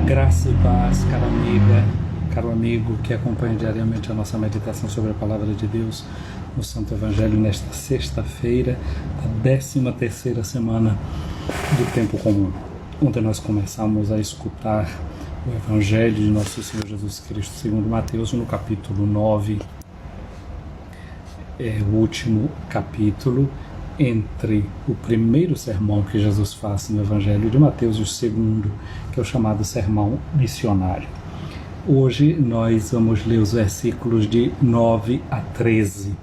Graça e paz, cara amiga, caro amigo que acompanha diariamente a nossa meditação sobre a Palavra de Deus no Santo Evangelho nesta sexta-feira, da 13ª semana do Tempo Comum, onde nós começamos a escutar o Evangelho de nosso Senhor Jesus Cristo segundo Mateus, no capítulo 9, o último capítulo entre o primeiro sermão que Jesus faz no Evangelho de Mateus e o segundo, que é o chamado Sermão Missionário. Hoje nós vamos ler os versículos de 9 a 13.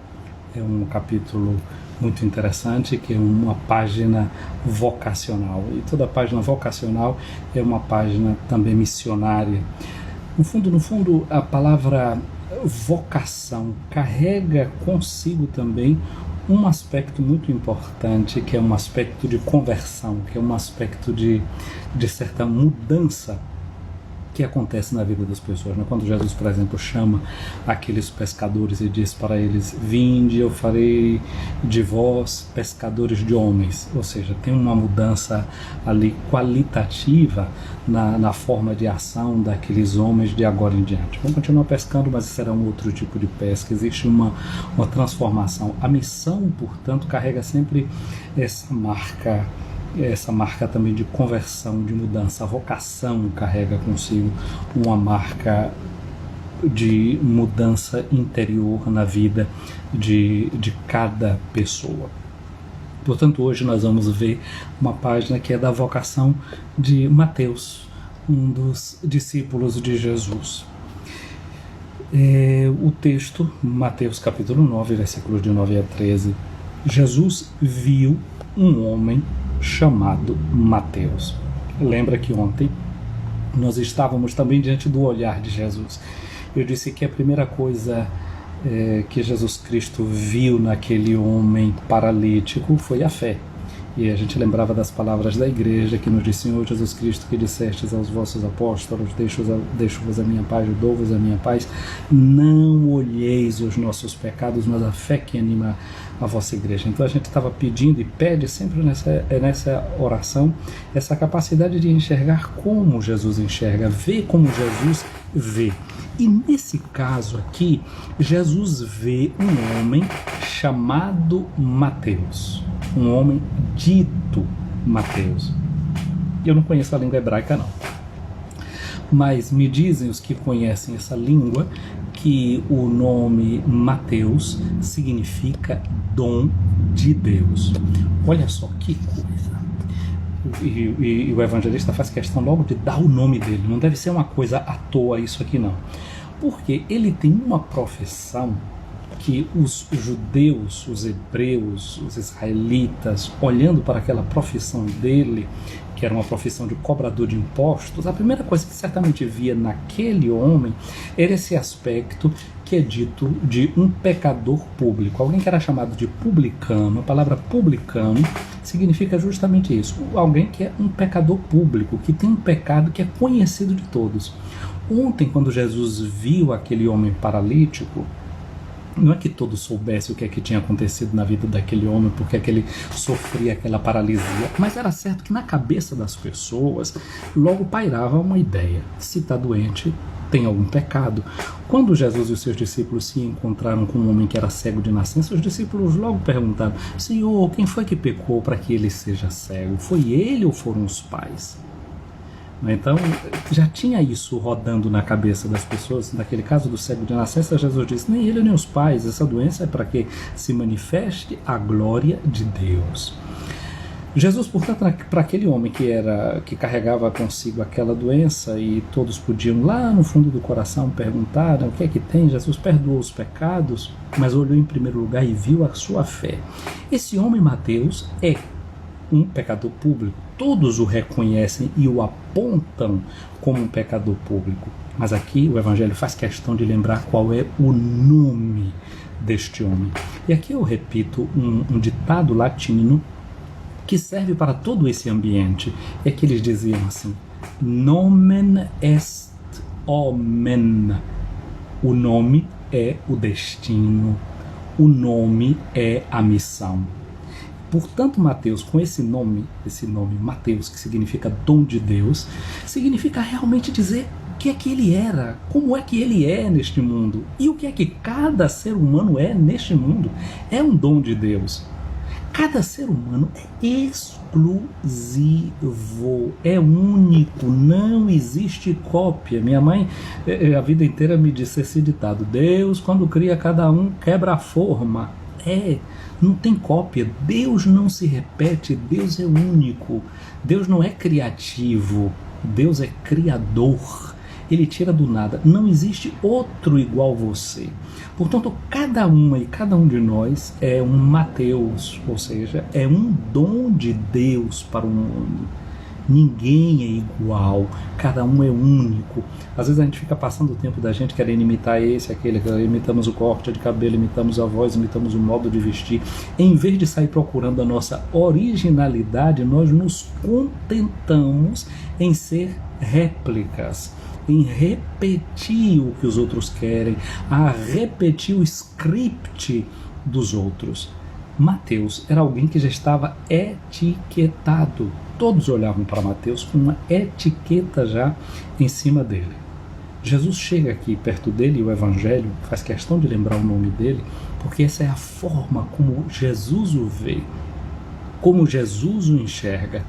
É um capítulo muito interessante, que é uma página vocacional. E toda página vocacional é uma página também missionária. No fundo, a palavra vocação carrega consigo também um aspecto muito importante, que é um aspecto de conversão, que é um aspecto de certa mudança que acontece na vida das pessoas, né? Quando Jesus, por exemplo, chama aqueles pescadores e diz para eles: vinde, eu farei de vós pescadores de homens. Ou seja, tem uma mudança ali qualitativa na forma de ação daqueles homens de agora em diante. Vão continuar pescando, mas será um outro tipo de pesca. Existe uma transformação. A missão, portanto, carrega sempre essa marca também de conversão, de mudança. A vocação carrega consigo uma marca de mudança interior na vida de cada pessoa. Portanto, hoje nós vamos ver uma página que é da vocação de Mateus, um dos discípulos de Jesus. O texto, Mateus capítulo 9, versículos de 9 a 13. Jesus viu um homem chamado Mateus. Lembra que ontem nós estávamos também diante do olhar de Jesus. Eu disse que a primeira coisa que Jesus Cristo viu naquele homem paralítico foi a fé. E a gente lembrava das palavras da igreja que nos diz: Senhor Jesus Cristo, que dissestes aos vossos apóstolos, deixo-vos a minha paz, eu dou-vos a minha paz, não olheis os nossos pecados, mas a fé que anima a vossa igreja. Então a gente estava pedindo e pede sempre nessa oração essa capacidade de enxergar como Jesus enxerga, ver como Jesus vê. E nesse caso aqui, Jesus vê um homem chamado Mateus, um homem dito Mateus. Eu não conheço a língua hebraica não, mas me dizem os que conhecem essa língua que o nome Mateus significa dom de Deus. Olha só que coisa. E o evangelista faz questão logo de dar o nome dele. Não deve ser uma coisa à toa isso aqui não. Porque ele tem uma profissão que os judeus, os hebreus, os israelitas, olhando para aquela profissão dele, que era uma profissão de cobrador de impostos, a primeira coisa que certamente via naquele homem era esse aspecto que é dito de um pecador público, alguém que era chamado de publicano. A palavra publicano significa justamente isso, alguém que é um pecador público, que tem um pecado que é conhecido de todos. Ontem, quando Jesus viu aquele homem paralítico, não é que todos soubessem o que é que tinha acontecido na vida daquele homem, porque é que ele sofria aquela paralisia, mas era certo que na cabeça das pessoas logo pairava uma ideia: se está doente, tem algum pecado. Quando Jesus e os seus discípulos se encontraram com um homem que era cego de nascença, os discípulos logo perguntaram: Senhor, quem foi que pecou para que ele seja cego? Foi ele ou foram os pais? Então, já tinha isso rodando na cabeça das pessoas. Naquele caso do cego de nascença, Jesus disse: nem ele nem os pais, essa doença é para que se manifeste a glória de Deus. Jesus, portanto, para aquele homem que carregava consigo aquela doença, e todos podiam lá no fundo do coração perguntar: o que é que tem? Jesus perdoou os pecados, mas olhou em primeiro lugar e viu a sua fé. Esse homem, Mateus, é um pecador público. Todos o reconhecem e o apontam como um pecador público. Mas aqui o Evangelho faz questão de lembrar qual é o nome deste homem. E aqui eu repito um ditado latino que serve para todo esse ambiente. É que eles diziam assim: nomen est omen. O nome é o destino. O nome é a missão. Portanto, Mateus, com esse nome Mateus, que significa dom de Deus, significa realmente dizer o que é que ele era, como é que ele é neste mundo e o que é que cada ser humano é neste mundo. É um dom de Deus. Cada ser humano é exclusivo, é único, não existe cópia. Minha mãe, a vida inteira me disse esse ditado: Deus, quando cria cada um, quebra a forma. Não tem cópia. Deus não se repete, Deus é único. Deus não é criativo, Deus é criador. Ele tira do nada. Não existe outro igual a você. Portanto, cada uma e cada um de nós é um Mateus, ou seja, é um dom de Deus para o mundo. Ninguém é igual, cada um é único. Às vezes a gente fica passando o tempo da gente querendo imitar esse, aquele, imitamos o corte de cabelo, imitamos a voz, imitamos o modo de vestir. Em vez de sair procurando a nossa originalidade, nós nos contentamos em ser réplicas, em repetir o que os outros querem, a repetir o script dos outros. Mateus era alguém que já estava etiquetado. Todos olhavam para Mateus com uma etiqueta já em cima dele. Jesus chega aqui perto dele e o Evangelho faz questão de lembrar o nome dele, porque essa é a forma como Jesus o vê, como Jesus o enxerga,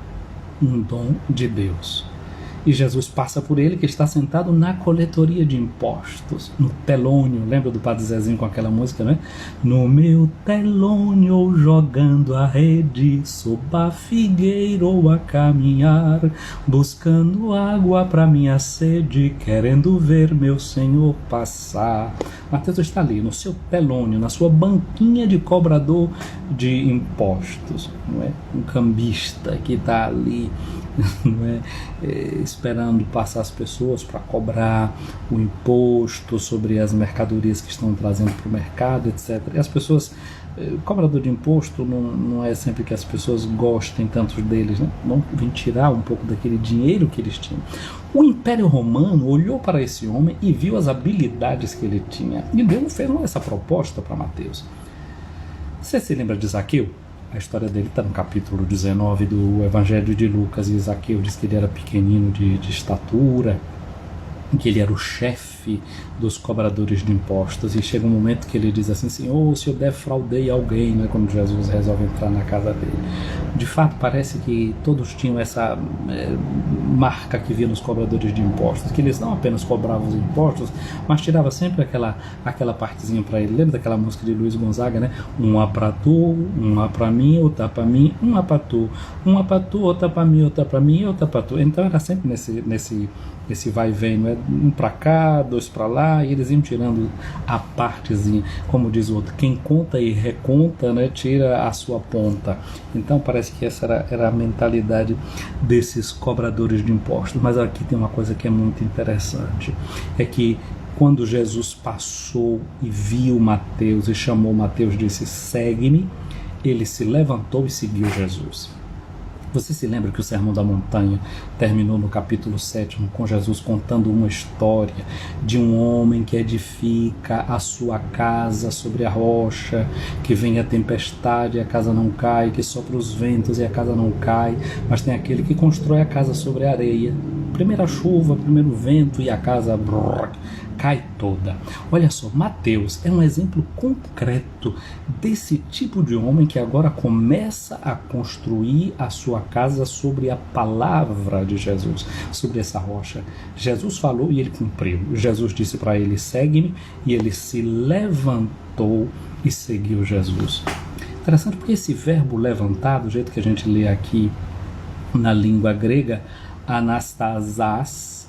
um dom de Deus. E Jesus passa por ele, que está sentado na coletoria de impostos, no telônio. Lembra do Padre Zezinho com aquela música, né? No meu telônio jogando a rede, sob a figueira ou a caminhar, buscando água para minha sede, querendo ver meu Senhor passar. Mateus está ali, no seu telônio, na sua banquinha de cobrador de impostos, não é? Um cambista que está ali, não é? Esperando passar as pessoas para cobrar o imposto sobre as mercadorias que estão trazendo para o mercado, etc. E as pessoas, cobrador de imposto não é sempre que as pessoas gostem tanto deles, né? Vão vir tirar um pouco daquele dinheiro que eles tinham. O Império Romano olhou para esse homem e viu as habilidades que ele tinha e fez essa proposta para Mateus. Você se lembra de Zaqueu? A história dele está no capítulo 19 do Evangelho de Lucas, e Zaqueu diz que ele era pequenino de estatura, que ele era o chefe dos cobradores de impostos, e chega um momento que ele diz assim: Senhor, se eu defraudei alguém, né, quando Jesus resolve entrar na casa dele. De fato, parece que todos tinham essa marca que via nos cobradores de impostos, que eles não apenas cobravam os impostos, mas tirava sempre aquela partezinha para ele. Lembra daquela música de Luiz Gonzaga, né? Uma para tu, uma para mim, outra para mim, uma para tu, outra para mim, outra para mim, outra para tu. Então era sempre nesse vai e vem, não é? Um para cá, dois para lá, e eles iam tirando a partezinha, como diz o outro, quem conta e reconta, né, tira a sua ponta. Então parece que essa era a mentalidade desses cobradores de impostos. Mas aqui tem uma coisa que é muito interessante, é que quando Jesus passou e viu Mateus e chamou Mateus e disse: segue-me, ele se levantou e seguiu Jesus. Você se lembra que o Sermão da Montanha terminou no capítulo 7 com Jesus contando uma história de um homem que edifica a sua casa sobre a rocha, que vem a tempestade e a casa não cai, que sopra os ventos e a casa não cai, mas tem aquele que constrói a casa sobre a areia. Primeira chuva, primeiro vento e a casa cai toda. Olha só, Mateus é um exemplo concreto desse tipo de homem que agora começa a construir a sua casa sobre a palavra de Jesus, sobre essa rocha. Jesus falou e ele cumpriu. Jesus disse para ele: segue-me, e ele se levantou e seguiu Jesus. Interessante, porque esse verbo levantar, do jeito que a gente lê aqui na língua grega, anastasás,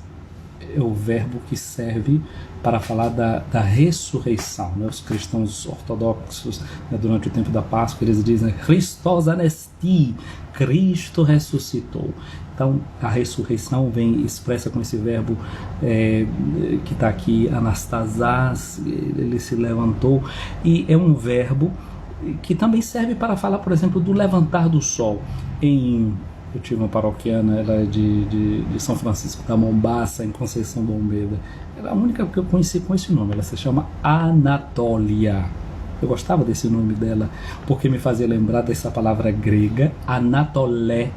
é o verbo que serve para falar da ressurreição, né? Os cristãos ortodoxos, né, durante o tempo da Páscoa, eles dizem Christos anesti, Cristo ressuscitou. Então a ressurreição vem expressa com esse verbo que está aqui, anastasás, ele se levantou, e é um verbo que também serve para falar, por exemplo, do levantar do sol. Eu tive uma paroquiana, ela é de São Francisco da Mombaça, em Conceição do Almeida. Ela é a única que eu conheci com esse nome. Ela se chama Anatólia. Eu gostava desse nome dela, porque me fazia lembrar dessa palavra grega, Anatolé.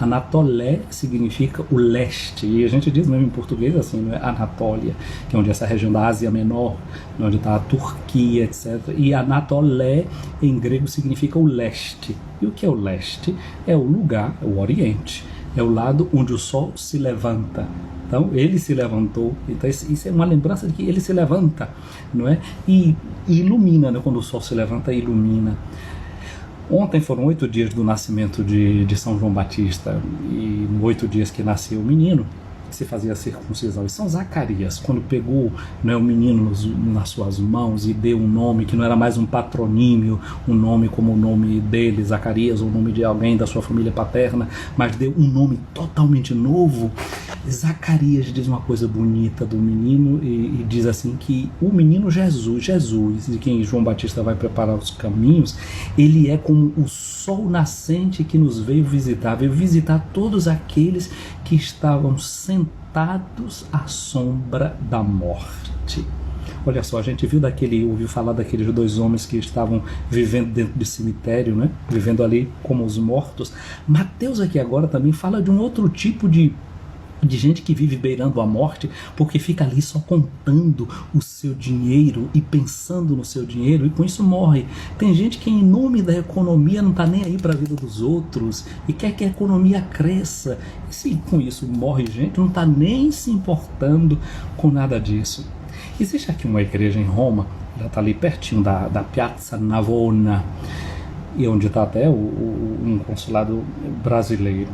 Anatolé significa o leste, e a gente diz mesmo em português assim, não é? Anatólia, que é onde essa região da Ásia Menor, onde está a Turquia, etc. E Anatolé em grego significa o leste. E o que é o leste? É o lugar, o oriente, é o lado onde o sol se levanta. Então ele se levantou, então isso é uma lembrança de que ele se levanta, não é? E ilumina, né? Quando o sol se levanta, ilumina. Ontem foram 8 dias do nascimento de São João Batista, e 8 dias que nasceu o menino, se fazia a circuncisão. E São Zacarias, quando pegou, né, o menino nas suas mãos e deu um nome que não era mais um patronímio, um nome como o nome dele, Zacarias, ou o nome de alguém da sua família paterna, mas deu um nome totalmente novo. Zacarias diz uma coisa bonita do menino e diz assim que o menino Jesus, de quem João Batista vai preparar os caminhos, ele é como o sol nascente que nos veio visitar todos aqueles que estavam sentados à sombra da morte. Olha só, a gente ouviu falar daqueles 2 homens que estavam vivendo dentro de cemitério, né? Vivendo ali como os mortos. Mateus aqui agora também fala de um outro tipo de gente que vive beirando a morte, porque fica ali só contando o seu dinheiro e pensando no seu dinheiro, e com isso morre. Tem gente que, em nome da economia, não está nem aí para a vida dos outros e quer que a economia cresça. E se com isso morre gente, não está nem se importando com nada disso. Existe aqui uma igreja em Roma, ela está ali pertinho da Piazza Navona, e onde está até um consulado brasileiro.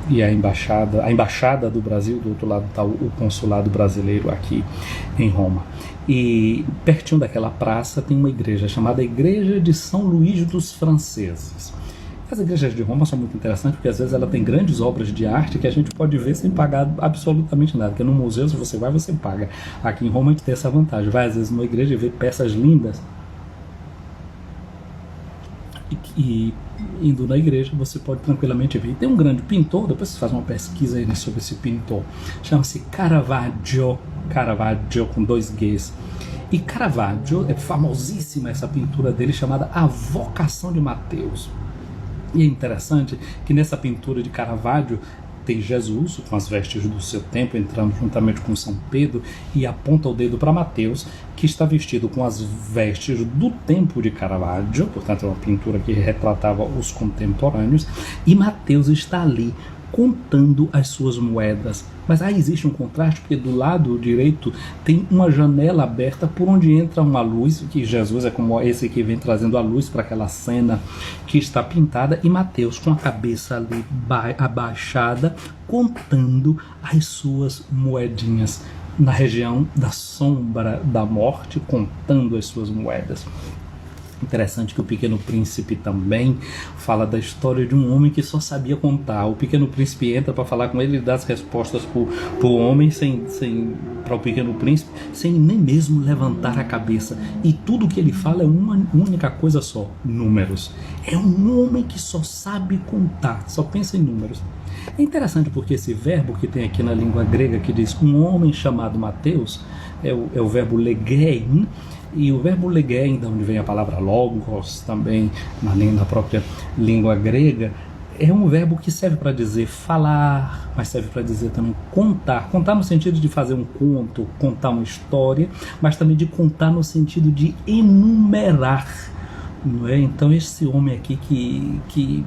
E a embaixada do Brasil, do outro lado está o consulado brasileiro aqui em Roma. E pertinho daquela praça tem uma igreja chamada Igreja de São Luís dos Franceses. As igrejas de Roma são muito interessantes porque às vezes ela tem grandes obras de arte que a gente pode ver sem pagar absolutamente nada, porque no museu, se você vai, você paga. Aqui em Roma a gente tem essa vantagem, vai às vezes numa igreja e vê peças lindas, e indo na igreja você pode tranquilamente ver. Tem um grande pintor, depois você faz uma pesquisa aí sobre esse pintor, chama-se Caravaggio com 2 Gs. E Caravaggio, é famosíssima essa pintura dele chamada A Vocação de Mateus. E é interessante que nessa pintura de Caravaggio tem Jesus com as vestes do seu tempo, entrando juntamente com São Pedro, e aponta o dedo para Mateus, que está vestido com as vestes do tempo de Caravaggio, portanto é uma pintura que retratava os contemporâneos, e Mateus está ali contando as suas moedas. Mas aí existe um contraste, porque do lado direito tem uma janela aberta por onde entra uma luz, que Jesus é como esse que vem trazendo a luz para aquela cena que está pintada, e Mateus com a cabeça ali abaixada, contando as suas moedinhas, na região da sombra da morte, contando as suas moedas. Interessante que o Pequeno Príncipe também fala da história de um homem que só sabia contar. O Pequeno Príncipe entra para falar com ele e dá as respostas para o homem, para o Pequeno Príncipe, sem nem mesmo levantar a cabeça. E tudo que ele fala é uma única coisa só: números. É um homem que só sabe contar, só pensa em números. É interessante porque esse verbo que tem aqui na língua grega, que diz um homem chamado Mateus, é o verbo legein. E o verbo legein, de onde vem a palavra logos, também na própria língua grega, é um verbo que serve para dizer falar, mas serve para dizer também contar. Contar no sentido de fazer um conto, contar uma história, mas também de contar no sentido de enumerar, não é? Então esse homem aqui que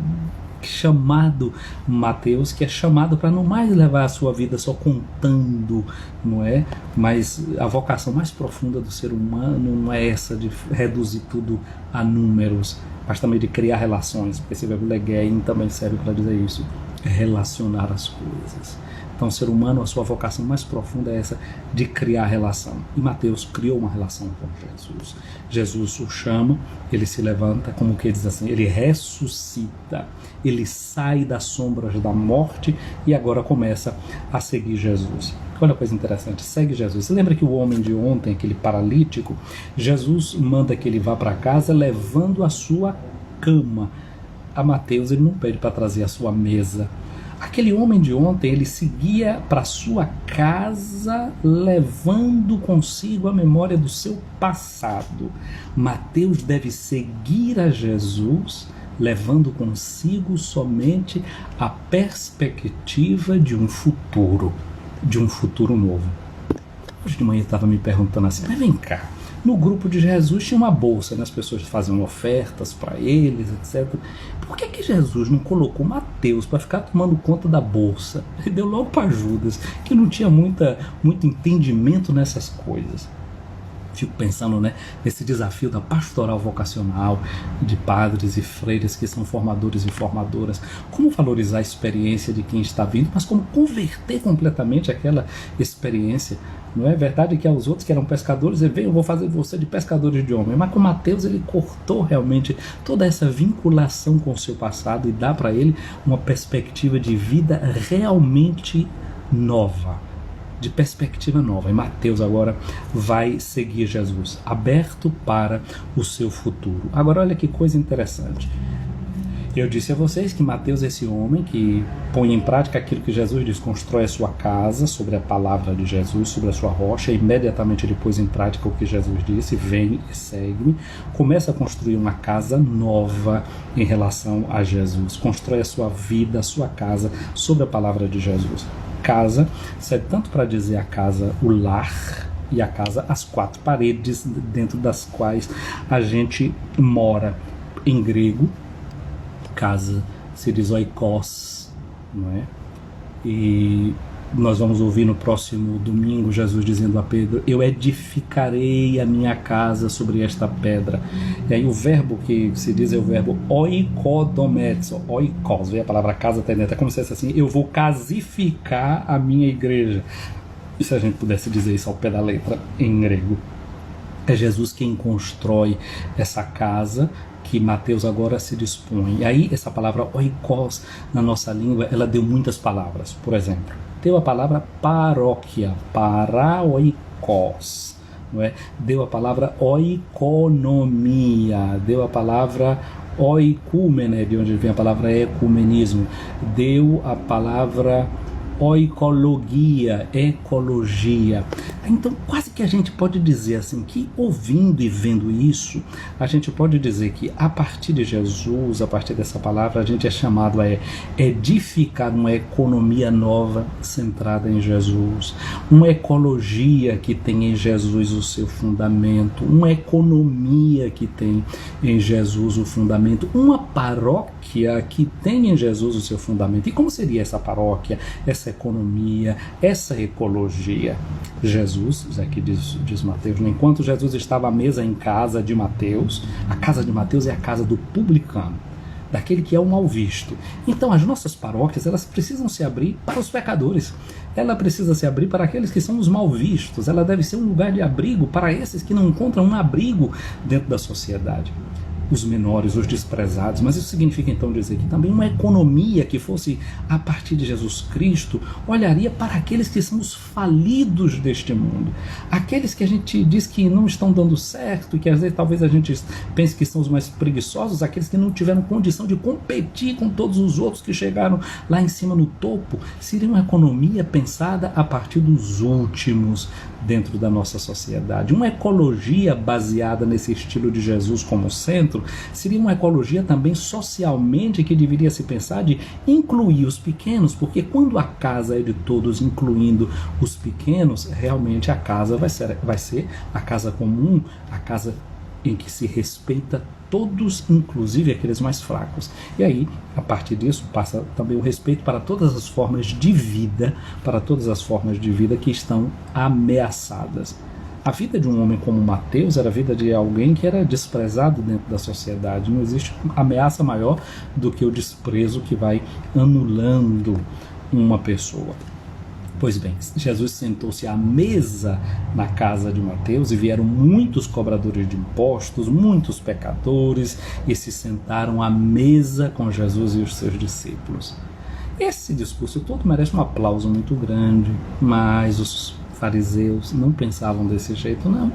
chamado Mateus, que é chamado para não mais levar a sua vida só contando, não é? Mas a vocação mais profunda do ser humano não é essa de reduzir tudo a números, mas também de criar relações, porque esse verbo legein também serve para dizer isso, relacionar as coisas. Então o ser humano, a sua vocação mais profunda é essa de criar relação. E Mateus criou uma relação com Jesus. Jesus o chama, ele se levanta, como que diz assim, ele ressuscita, ele sai das sombras da morte e agora começa a seguir Jesus. Olha que coisa interessante, segue Jesus. Você lembra que o homem de ontem, aquele paralítico, Jesus manda que ele vá para casa levando a sua cama. A Mateus ele não pede para trazer a sua mesa. Aquele homem de ontem, ele seguia para sua casa levando consigo a memória do seu passado. Mateus deve seguir a Jesus levando consigo somente a perspectiva de um futuro novo. Hoje de manhã eu estava me perguntando assim, mas vem cá, no grupo de Jesus tinha uma bolsa, né? As pessoas faziam ofertas para eles, etc. Por que Jesus não colocou Mateus para ficar tomando conta da bolsa? Ele deu logo para Judas, que não tinha muito entendimento nessas coisas. Fico pensando, né, nesse desafio da pastoral vocacional, de padres e freiras que são formadores e formadoras. Como valorizar a experiência de quem está vindo, mas como converter completamente aquela experiência. Não é verdade que aos outros que eram pescadores, ele veio, eu vou fazer você de pescadores de homem. Mas com Mateus ele cortou realmente toda essa vinculação com o seu passado e dá para ele uma perspectiva de vida realmente nova. De perspectiva nova. E Mateus agora vai seguir Jesus, aberto para o seu futuro. Agora olha que coisa interessante. Eu disse a vocês que Mateus é esse homem que põe em prática aquilo que Jesus diz, constrói a sua casa sobre a palavra de Jesus, sobre a sua rocha, e imediatamente ele pôs em prática o que Jesus disse, vem e segue-me, começa a construir uma casa nova em relação a Jesus, constrói a sua vida, a sua casa sobre a palavra de Jesus. Casa serve tanto para dizer a casa, o lar, e a casa, as quatro paredes dentro das quais a gente mora. Em grego, casa se diz oikos, não é? E nós vamos ouvir no próximo domingo Jesus dizendo a Pedro, eu edificarei a minha casa sobre esta pedra. E aí o verbo que se diz é o verbo oikodometso, oikos, vem a palavra casa até dentro, é como se fosse assim, eu vou casificar a minha igreja. E se a gente pudesse dizer isso ao pé da letra em grego. É Jesus quem constrói essa casa que Mateus agora se dispõe. E aí essa palavra oikos na nossa língua, ela deu muitas palavras. Por exemplo, deu a palavra paróquia, paraoikos, não é? Deu a palavra oikonomia, deu a palavra oikúmene, de onde vem a palavra ecumenismo, deu a palavra oikologia, ecologia. Então quase que a gente pode dizer assim que ouvindo e vendo isso, a gente pode dizer que a partir de Jesus, a partir dessa palavra, a gente é chamado a edificar uma economia nova centrada em Jesus, uma ecologia que tem em Jesus o seu fundamento, uma economia que tem em Jesus o fundamento, uma paróquia que tem em Jesus o seu fundamento. E como seria essa paróquia, essa economia, essa ecologia? Jesus, aqui diz Mateus, enquanto Jesus estava à mesa em casa de Mateus, a casa de Mateus é a casa do publicano, daquele que é o mal visto. Então as nossas paróquias, elas precisam se abrir para os pecadores, ela precisa se abrir para aqueles que são os mal vistos, ela deve ser um lugar de abrigo para esses que não encontram um abrigo dentro da sociedade. Os menores, os desprezados, mas isso significa então dizer que também uma economia que fosse a partir de Jesus Cristo olharia para aqueles que são os falidos deste mundo, aqueles que a gente diz que não estão dando certo e que às vezes talvez a gente pense que são os mais preguiçosos, aqueles que não tiveram condição de competir com todos os outros que chegaram lá em cima no topo. Seria uma economia pensada a partir dos últimos dentro da nossa sociedade, uma ecologia baseada nesse estilo de Jesus como centro. Seria uma ecologia também socialmente que deveria se pensar de incluir os pequenos, porque quando a casa é de todos, incluindo os pequenos, realmente a casa vai ser a casa comum, a casa em que se respeita todos, inclusive aqueles mais fracos. E aí, a partir disso, passa também o respeito para todas as formas de vida, que estão ameaçadas. A vida de um homem como Mateus era a vida de alguém que era desprezado dentro da sociedade. Não existe ameaça maior do que o desprezo que vai anulando uma pessoa. Pois bem, Jesus sentou-se à mesa na casa de Mateus e vieram muitos cobradores de impostos, muitos pecadores, e se sentaram à mesa com Jesus e os seus discípulos. Esse discurso todo merece um aplauso muito grande, mas os fariseus não pensavam desse jeito, não.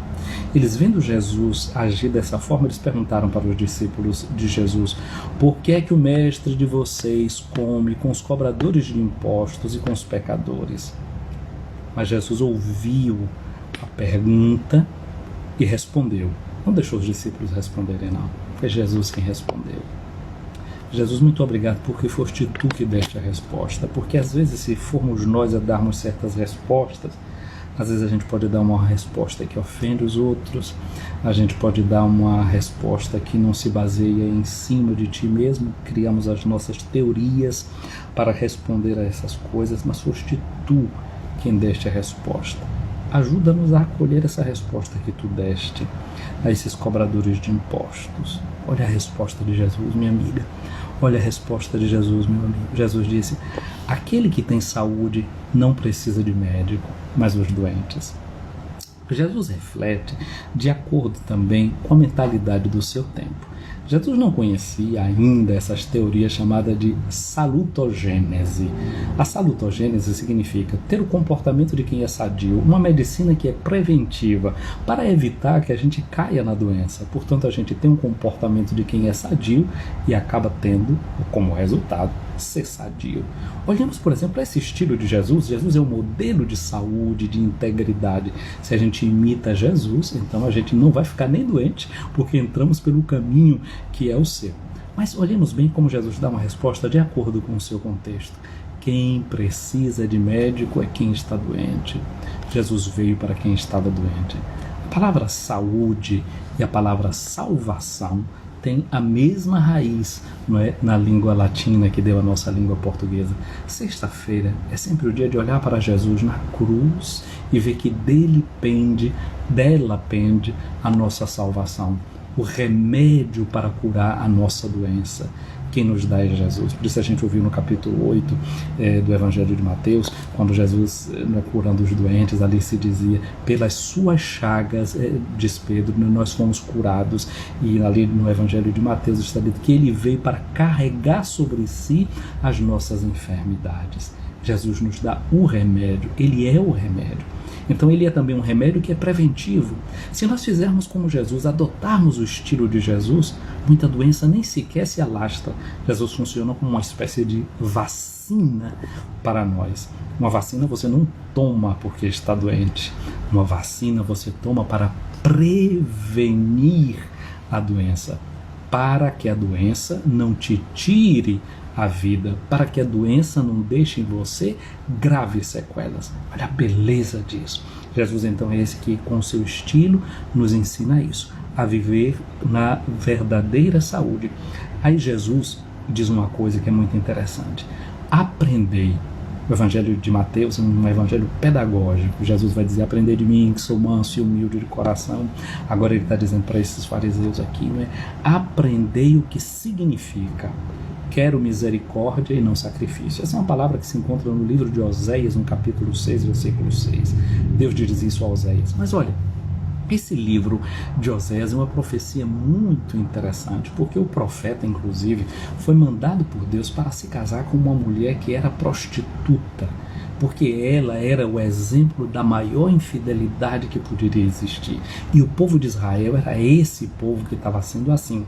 Eles, vendo Jesus agir dessa forma, eles perguntaram para os discípulos de Jesus: por que é que o mestre de vocês come com os cobradores de impostos e com os pecadores? Mas Jesus ouviu a pergunta e respondeu. Não deixou os discípulos responderem, não. Foi Jesus quem respondeu. Jesus, muito obrigado porque foste tu que deste a resposta. Porque às vezes, se formos nós a darmos certas respostas, às vezes a gente pode dar uma resposta que ofende os outros, a gente pode dar uma resposta que não se baseia em cima de ti mesmo, criamos as nossas teorias para responder a essas coisas, mas foste tu quem deste a resposta. Ajuda-nos a acolher essa resposta que tu deste a esses cobradores de impostos. Olha a resposta de Jesus, minha amiga. Olha a resposta de Jesus, meu amigo. Jesus disse: aquele que tem saúde não precisa de médico, mas os doentes. Jesus reflete de acordo também com a mentalidade do seu tempo. Jesus não conhecia ainda essas teorias chamadas de salutogênese. A salutogênese significa ter o comportamento de quem é sadio, uma medicina que é preventiva para evitar que a gente caia na doença. Portanto, a gente tem um comportamento de quem é sadio e acaba tendo, como resultado, ser sadio. Olhamos, por exemplo, esse estilo de Jesus. Jesus é um modelo de saúde, de integridade. Se a gente imita Jesus, então a gente não vai ficar nem doente, porque entramos pelo caminho que é o seu. Mas olhemos bem como Jesus dá uma resposta de acordo com o seu contexto. Quem precisa de médico é quem está doente. Jesus veio para quem estava doente. A palavra saúde e a palavra salvação tem a mesma raiz, não é, na língua latina que deu a nossa língua portuguesa. Sexta-feira é sempre o dia de olhar para Jesus na cruz e ver que dela pende a nossa salvação. O remédio para curar a nossa doença, quem nos dá é Jesus. Por isso a gente ouviu no capítulo 8 do Evangelho de Mateus, quando Jesus, curando os doentes, ali se dizia: pelas suas chagas, diz Pedro, nós fomos curados. E ali no Evangelho de Mateus está dito que ele veio para carregar sobre si as nossas enfermidades. Jesus nos dá o remédio, ele é o remédio. Então ele é também um remédio que é preventivo. Se nós fizermos como Jesus, adotarmos o estilo de Jesus, muita doença nem sequer se alastra. Jesus funciona como uma espécie de vacina para nós. Uma vacina você não toma porque está doente. Uma vacina você toma para prevenir a doença, para que a doença não te tire a vida, para que a doença não deixe em você graves sequelas. Olha a beleza disso. Jesus então é esse que, com seu estilo, nos ensina isso, a viver na verdadeira saúde. Aí Jesus diz uma coisa que é muito interessante: aprendei. O Evangelho de Mateus é um evangelho pedagógico. Jesus vai dizer: aprendei de mim, que sou manso e humilde de coração. Agora ele está dizendo para esses fariseus aqui, né? Aprendei o que significa: quero misericórdia e não sacrifício. Essa é uma palavra que se encontra no livro de Oséias, no capítulo 6, versículo 6. Deus diz isso a Oséias. Mas olha, esse livro de Oséias é uma profecia muito interessante, porque o profeta, inclusive, foi mandado por Deus para se casar com uma mulher que era prostituta, porque ela era o exemplo da maior infidelidade que poderia existir. E o povo de Israel era esse povo que estava sendo assim,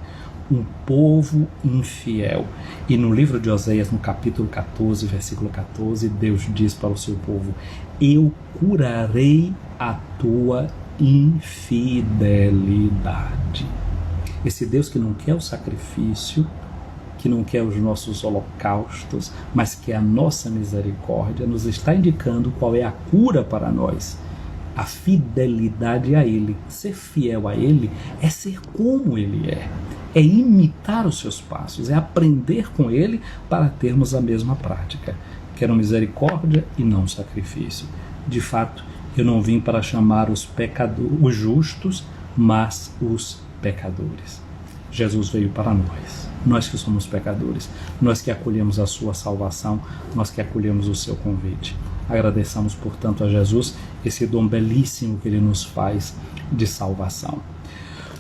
um povo infiel. E no livro de Oséias, no capítulo 14, versículo 14, Deus diz para o seu povo: eu curarei a tua infidelidade. Esse Deus que não quer o sacrifício, que não quer os nossos holocaustos, mas que é a nossa misericórdia, nos está indicando qual é a cura para nós: a fidelidade a Ele. Ser fiel a Ele é ser como Ele é imitar os seus passos, é aprender com Ele para termos a mesma prática. Quero misericórdia e não sacrifício. De fato, eu não vim para chamar os justos, mas os pecadores. Jesus veio para nós que somos pecadores, nós que acolhemos a sua salvação, nós que acolhemos o seu convite. Agradeçamos, portanto, a Jesus esse dom belíssimo que Ele nos faz de salvação.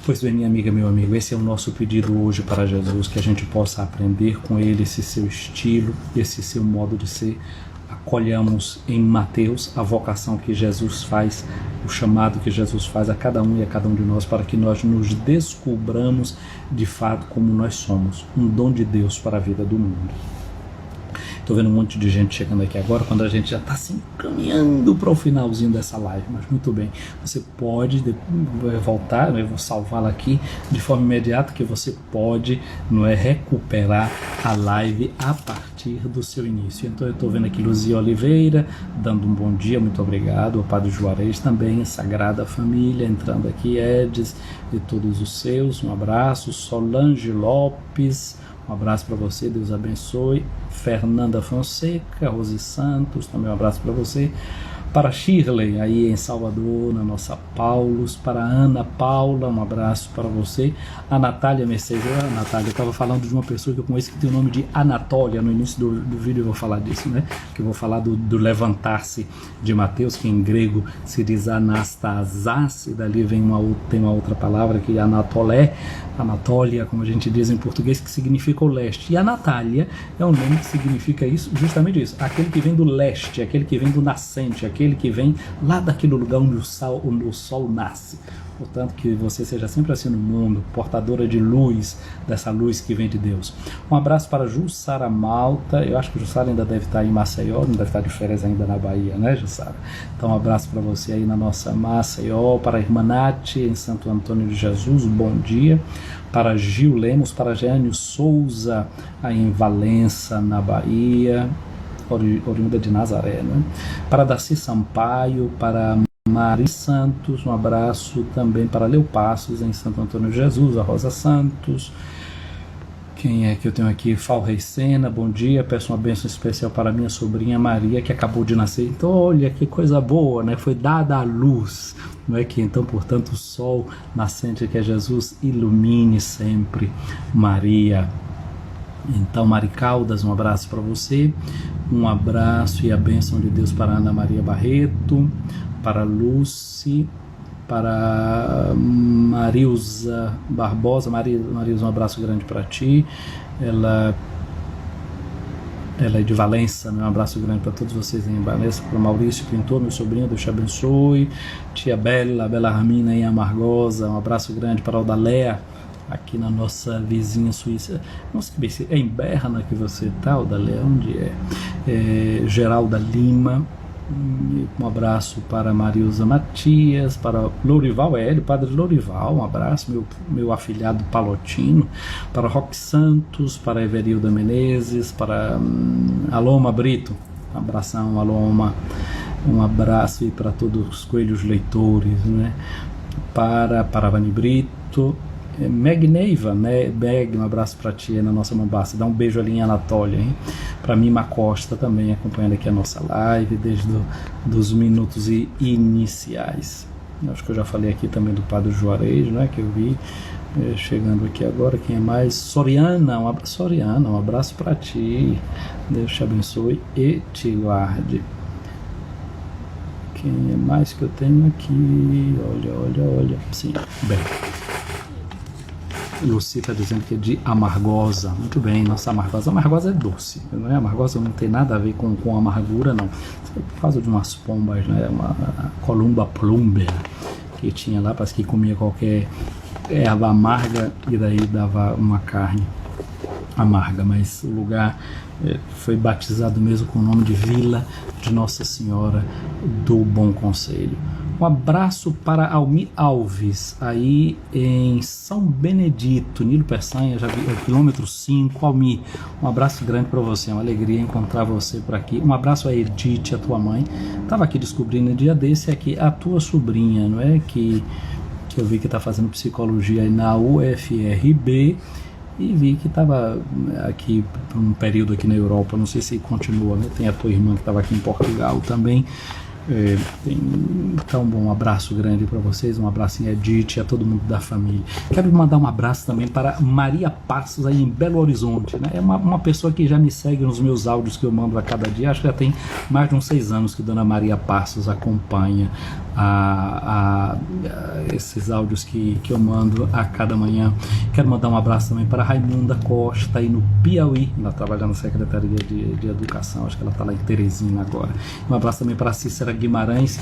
Pois bem, minha amiga, meu amigo, esse é o nosso pedido hoje para Jesus, que a gente possa aprender com Ele esse seu estilo, esse seu modo de ser, colhamos em Mateus a vocação que Jesus faz, o chamado que Jesus faz a cada um e a cada um de nós, para que nós nos descubramos de fato como nós somos, um dom de Deus para a vida do mundo. Estou vendo um monte de gente chegando aqui agora, quando a gente já está se encaminhando para o finalzinho dessa live, mas muito bem, você pode voltar, eu vou salvá-la aqui de forma imediata, que você pode recuperar a live a partir do seu início. Então eu estou vendo aqui Luzia Oliveira, dando um bom dia, muito obrigado, o Padre Juarez também, Sagrada Família, entrando aqui, Edis e todos os seus, um abraço, Solange Lopes, um abraço para você, Deus abençoe. Fernanda Fonseca, Rose Santos, também um abraço para você. Para Shirley, aí em Salvador, na nossa Paulus. Para Ana Paula, um abraço para você. A Natália Mercedes, Natália, eu estava falando de uma pessoa que eu conheço que tem o nome de Anatólia. No início do vídeo eu vou falar disso, né? Que eu vou falar do levantar-se de Mateus, que em grego se diz anastasás, e dali vem tem uma outra palavra que é Anatolé, Anatólia, como a gente diz em português, que significa o leste. E a Natália é um nome que significa isso, justamente isso, aquele que vem do leste, aquele que vem do nascente, aquele que vem lá daquele lugar onde o sol nasce. Portanto, que você seja sempre assim no mundo, portadora de luz, dessa luz que vem de Deus. Um abraço para Jussara Malta. Eu acho que Jussara ainda deve estar em Maceió, não deve estar de férias ainda na Bahia, né, Jussara? Então, um abraço para você aí na nossa Maceió. Para a irmã Nath, em Santo Antônio de Jesus, bom dia. Para Gil Lemos, para Jânio Souza, aí em Valença, na Bahia, oriunda de Nazaré, né? Para Darcy Sampaio, para Mari Santos, um abraço também para Leo Passos, em Santo Antônio de Jesus, a Rosa Santos. Quem é que eu tenho aqui? Falrei Sena, bom dia, peço uma bênção especial para minha sobrinha Maria, que acabou de nascer. Então, olha que coisa boa, né? Foi dada a luz, não é que então, portanto, o sol nascente que é Jesus ilumine sempre Maria. Então, Mari Caldas, um abraço para você, um abraço e a bênção de Deus para Ana Maria Barreto, para Lucy, para Marilza Barbosa. Marilza, um abraço grande para ti. Ela é de Valença, um abraço grande para todos vocês em Valença. Para Maurício Pintor, meu sobrinho, Deus te abençoe. Tia Bela Ramina em Amargosa, um abraço grande para Odalea, aqui na nossa vizinha Suíça. Não sei se é em Berna que você está, Odalea, onde é? Geralda Lima. Um abraço para Marilza Matias, para Lourival Hélio, Padre Lourival, um abraço, meu afilhado palotino, para Roque Santos, para Everilda Menezes, para Aloma Brito, um abração, Aloma, um abraço e para todos os coelhos leitores, né? Para Vani Brito, Meg Neiva, né? Meg, um abraço para ti na nossa Mombasa, dá um beijo ali em Anatólia, hein? Para Mima Costa também acompanhando aqui a nossa live desde dos minutos iniciais. Acho que eu já falei aqui também do Padre Juarez, né? Que eu vi chegando aqui agora. Quem é mais? Soriana, um abraço para ti, Deus te abençoe e te guarde. Quem é mais que eu tenho aqui? Olha, sim, bem. Lucy está dizendo que é de Amargosa. Muito bem, nossa Amargosa. Amargosa é doce, não é? Amargosa não tem nada a ver com amargura, não. Isso é por causa de umas pombas, né? Uma columba plumbea que tinha lá, parece que comia qualquer erva amarga e daí dava uma carne amarga. Mas o lugar foi batizado mesmo com o nome de Vila de Nossa Senhora do Bom Conselho. Um abraço para Almi Alves, aí em São Benedito, Nilo Peçanha, já vi, quilômetro 5, Almi, um abraço grande para você, é uma alegria encontrar você por aqui. Um abraço a Edith, a tua mãe, estava aqui descobrindo um dia desse aqui, a tua sobrinha, não é? Que eu vi que está fazendo psicologia aí na UFRB, e vi que estava aqui por um período aqui na Europa, não sei se continua, né? Tem a tua irmã que estava aqui em Portugal também. Então, um abraço grande para vocês, um abraço em Edith, a todo mundo da família. Quero mandar um abraço também para Maria Passos, aí em Belo Horizonte, né? É uma pessoa que já me segue nos meus áudios que eu mando a cada dia. Acho que já tem mais de uns 6 anos que Dona Maria Passos acompanha esses áudios que eu mando a cada manhã. Quero mandar um abraço também para Raimunda Costa, aí no Piauí. Ela trabalha na Secretaria de Educação, acho que ela está lá em Teresina agora. Um abraço também para a Cícera Guimarães,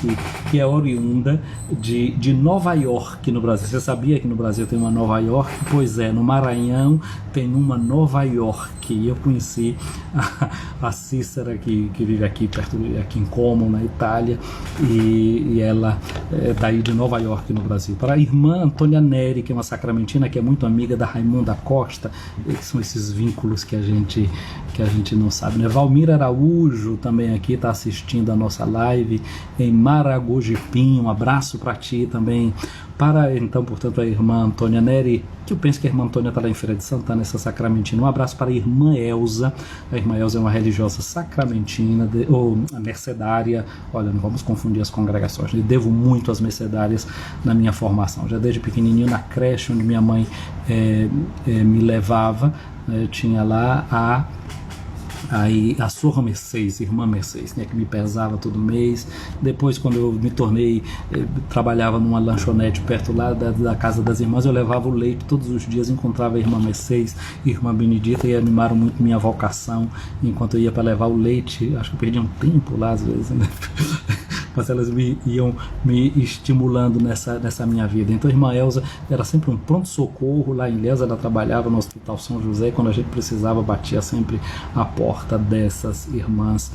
que é oriunda de Nova York, no Brasil. Você sabia que no Brasil tem uma Nova York? Pois é, no Maranhão tem uma Nova York. E eu conheci a Cícera, que vive aqui perto, aqui em Como, na Itália, e ela é daí de Nova York, no Brasil. Para a irmã Antônia Neri, que é uma sacramentina, que é muito amiga da Raimunda Costa. São esses vínculos que a gente não sabe, né? Valmir Araújo também aqui está assistindo a nossa live em Maragogi-Pinho. Um abraço para ti também. Para, então, portanto, a irmã Antônia Neri, que eu penso que a irmã Antônia está lá em Feira de Santana, essa sacramentina. Um abraço para a irmã Elza. A irmã Elza é uma religiosa sacramentina, ou mercedária. Olha, não vamos confundir as congregações. Eu devo muito às mercedárias na minha formação. Já desde pequenininho, na creche onde minha mãe me levava, eu tinha lá a Sorra Mercedes, irmã Mercedes, né, que me pesava todo mês. Depois, quando eu me tornei, trabalhava numa lanchonete perto lá da casa das irmãs, eu levava o leite todos os dias, encontrava a irmã Mercedes e a irmã Benedita, e animaram muito minha vocação enquanto eu ia para levar o leite. Acho que eu perdi um tempo lá às vezes, né? Mas elas iam me estimulando nessa minha vida. Então a irmã Elza era sempre um pronto-socorro lá em Ilhéus. Ela trabalhava no Hospital São José, e quando a gente precisava, batia sempre a porta dessas irmãs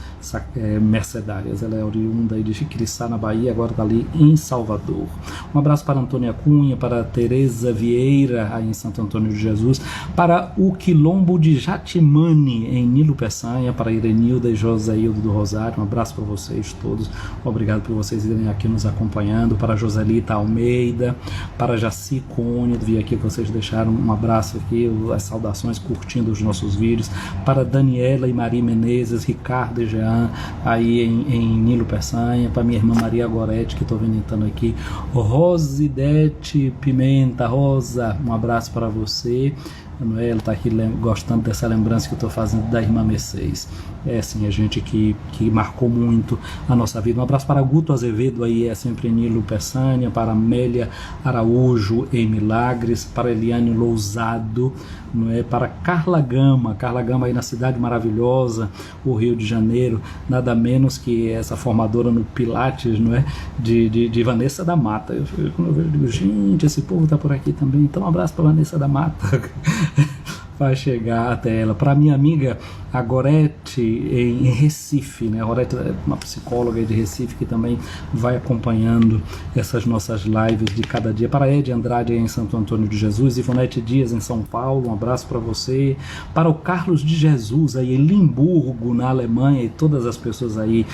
mercedárias. Ela é oriunda de Jiquiriçá, na Bahia, agora está ali em Salvador. Um abraço para Antônia Cunha, para Tereza Vieira, aí em Santo Antônio de Jesus, para o Quilombo de Jatimane, em Nilo Peçanha, para Irenilda e Joséildo do Rosário. Um abraço para vocês todos. Obrigado por vocês irem aqui nos acompanhando. Para Joselita Almeida, para Jaci Cone, vi aqui que vocês deixaram um abraço aqui, as saudações, curtindo os nossos vídeos. Para Daniela e Maria Menezes, Ricardo e Jean, aí em Nilo Peçanha. Para minha irmã Maria Gorete, que estou visitando aqui. Rosidete Pimenta, Rosa, um abraço para você. Ela está aqui gostando dessa lembrança que eu estou fazendo da irmã Mercedes. É assim, a gente que marcou muito a nossa vida. Um abraço para Guto Azevedo, aí é sempre em Nilo Peçanha, para Amélia Araújo em Milagres, para Eliane Lousado, não é? Para Carla Gama aí na cidade maravilhosa, o Rio de Janeiro, nada menos que essa formadora no Pilates, não é? De Vanessa da Mata. Quando eu vejo, digo, gente, esse povo está por aqui também. Então um abraço para Vanessa da Mata. Vai chegar até ela. Para minha amiga a Gorete em Recife, né? A Gorete é uma psicóloga de Recife que também vai acompanhando essas nossas lives de cada dia. Para Ed Andrade em Santo Antônio de Jesus, Ivonete Dias em São Paulo, um abraço para você. Para o Carlos de Jesus aí em Limburgo, na Alemanha, e todas as pessoas aí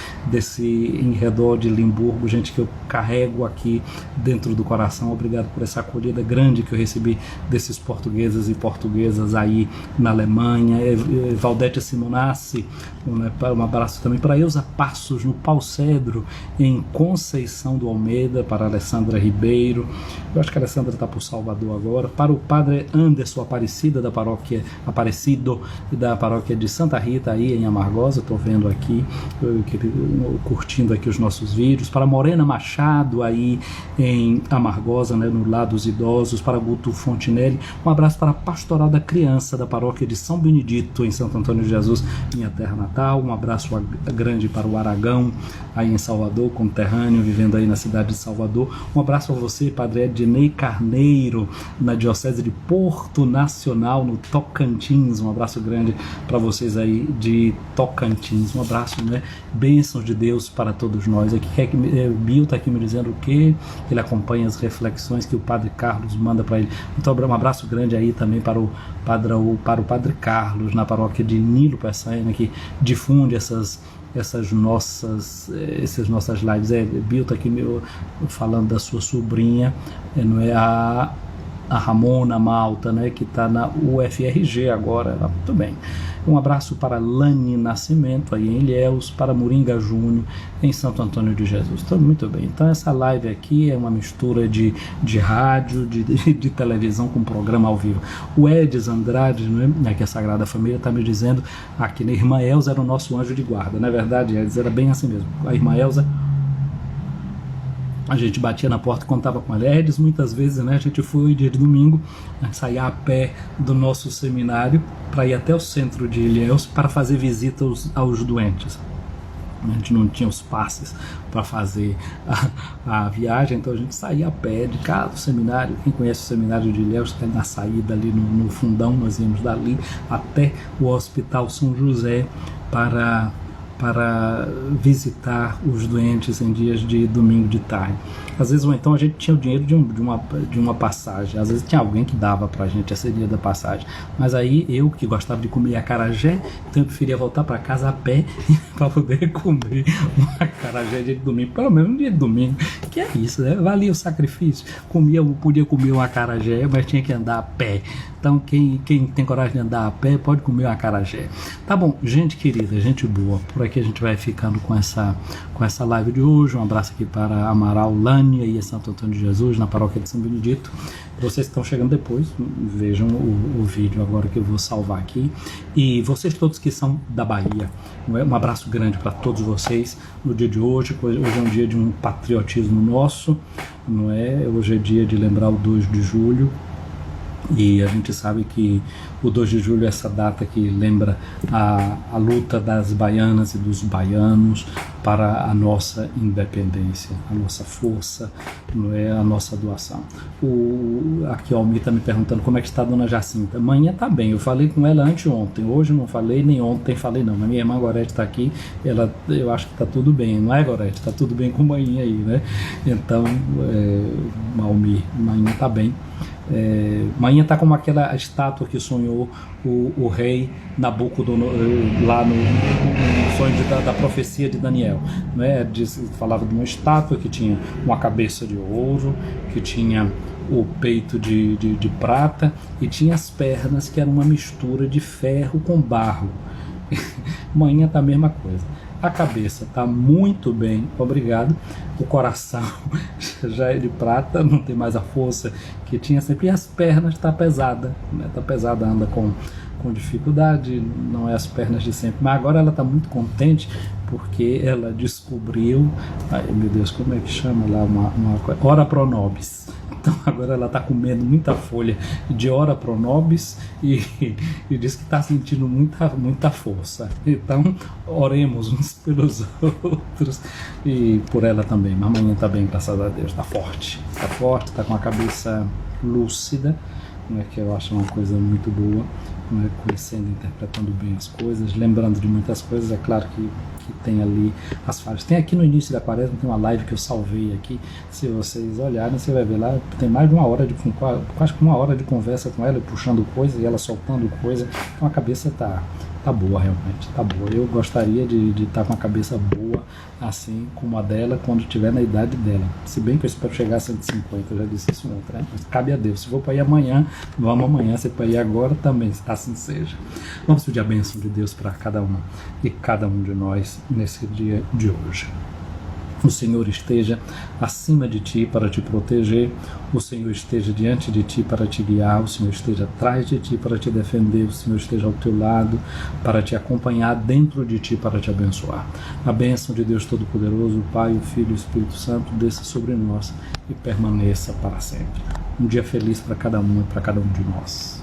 em redor de Limburgo, gente que eu carrego aqui dentro do coração. Obrigado por essa acolhida grande que eu recebi desses portugueses e portuguesas aí na Alemanha. Valdete Simonassi, um abraço também para Elza Passos no Pau Cedro em Conceição do Almeida, para Alessandra Ribeiro, eu acho que a Alessandra está por Salvador agora. Para o padre Anderson Aparecido da paróquia de Santa Rita aí em Amargosa, estou vendo aqui, curtindo aqui os nossos vídeos. Para Morena Machado aí em Amargosa, né, no Lar dos Idosos. Para Guto Fontinelli, um abraço para a Pastoral da Criança da paróquia de São Benedito em Santo Antônio de Jesus, minha terra natal. Um abraço grande para o Aragão, aí em Salvador, conterrâneo, vivendo aí na cidade de Salvador. Um abraço a você, Padre Ednei Carneiro, na Diocese de Porto Nacional, no Tocantins. Um abraço grande para vocês aí de Tocantins. Um abraço, né? Bênçãos de Deus para todos nós. Aqui, Bill está aqui me dizendo o que ele acompanha as reflexões que o Padre Carlos manda para ele. Então, um abraço grande aí também para o Padre Carlos, na paróquia de Nilo Peçanha, que difunde essas nossas lives. Bill está aqui falando da sua sobrinha, não é? A a Ramona Malta, né, que está na UFRG agora, muito bem. Um abraço para Lani Nascimento, aí em Ilhéus, para Moringa Júnior, em Santo Antônio de Jesus. Tudo muito bem. Então essa live aqui é uma mistura de rádio, de televisão com programa ao vivo. O Edis Andrade, né, que é a Sagrada Família, está me dizendo aqui, né, Irmã Elza era o nosso anjo de guarda. Não é verdade, Edis? Era bem assim mesmo. A Irmã Elza, a gente batia na porta e contava com ela. Edis, muitas vezes, né, a gente foi dia de domingo, a gente saía a pé do nosso seminário para ir até o centro de Ilhéus para fazer visita aos doentes. A gente não tinha os passes para fazer a viagem, então a gente saía a pé de casa do seminário. Quem conhece o seminário de Ilhéus, está na saída ali no fundão, nós íamos dali até o Hospital São José para visitar os doentes em dias de domingo de tarde. Às vezes, ou então, a gente tinha o dinheiro de uma passagem. Às vezes tinha alguém que dava pra gente esse dia da passagem. Mas aí, eu que gostava de comer acarajé, então eu preferia voltar para casa a pé para poder comer um acarajé dia de domingo. Pelo menos um dia de domingo. Que é isso, né? Valia o sacrifício. Podia comer um acarajé, mas tinha que andar a pé. Então, quem tem coragem de andar a pé, pode comer um acarajé. Tá bom, gente querida, gente boa. Por aqui a gente vai ficando com essa live de hoje. Um abraço aqui para Amaral Lânia e Santo Antônio de Jesus, na paróquia de São Benedito. Vocês que estão chegando depois, vejam o vídeo agora que eu vou salvar aqui. E vocês todos que são da Bahia, um abraço grande para todos vocês no dia de hoje. Hoje é um dia de um patriotismo nosso, não é? Hoje é dia de lembrar o 2 de julho. E a gente sabe que o 2 de julho é essa data que lembra a luta das baianas e dos baianos para a nossa independência, a nossa força, não é, a nossa doação. Aqui o Almir está me perguntando como é que está a dona Jacinta. Amanhã está bem, eu falei com ela anteontem, hoje não falei, nem ontem falei não, mas minha irmã Gorete está aqui, eu acho que está tudo bem, não é, Gorete? Está tudo bem com a manhã aí, né? Então, Almir, amanhã está bem. Manhã está como aquela estátua que sonhou o rei Nabucodonosor lá no sonho da profecia de Daniel, né? Falava de uma estátua que tinha uma cabeça de ouro, que tinha o peito de prata e tinha as pernas que eram uma mistura de ferro com barro. Manhã está a mesma coisa. A cabeça está muito bem, obrigado. O coração já é de prata, não tem mais a força que tinha sempre. E as pernas está pesada, né? Está pesada, anda com dificuldade, não é as pernas de sempre. Mas agora ela está muito contente porque ela descobriu, ai meu Deus, como é que chama lá, uma ora pro nobis. Então agora ela está comendo muita folha de ora pro nobis e diz que está sentindo muita força. Então oremos uns pelos outros e por ela também. Mas amanhã está bem, graças a Deus, está forte, está com a cabeça lúcida, né, que eu acho uma coisa muito boa, né, conhecendo, interpretando bem as coisas, lembrando de muitas coisas. É claro que tem ali as falhas. Tem aqui no início da quaresma, tem uma live que eu salvei aqui, se vocês olharem, você vai ver lá, tem mais de quase uma hora de conversa com ela, puxando coisa e ela soltando coisa. Então a cabeça tá boa, realmente, tá boa. Eu gostaria de estar com a cabeça boa, assim como a dela, quando estiver na idade dela. Se bem que eu espero chegar a 150, eu já disse isso ontem, né? Mas cabe a Deus. Se for para ir amanhã, vamos amanhã. Se para ir agora, também assim seja. Vamos pedir a bênção de Deus para cada uma e cada um de nós nesse dia de hoje. O Senhor esteja acima de ti para te proteger, o Senhor esteja diante de ti para te guiar, o Senhor esteja atrás de ti para te defender, o Senhor esteja ao teu lado para te acompanhar, dentro de ti para te abençoar. A bênção de Deus Todo-Poderoso, o Pai, o Filho e o Espírito Santo desça sobre nós e permaneça para sempre. Um dia feliz para cada um e para cada um de nós.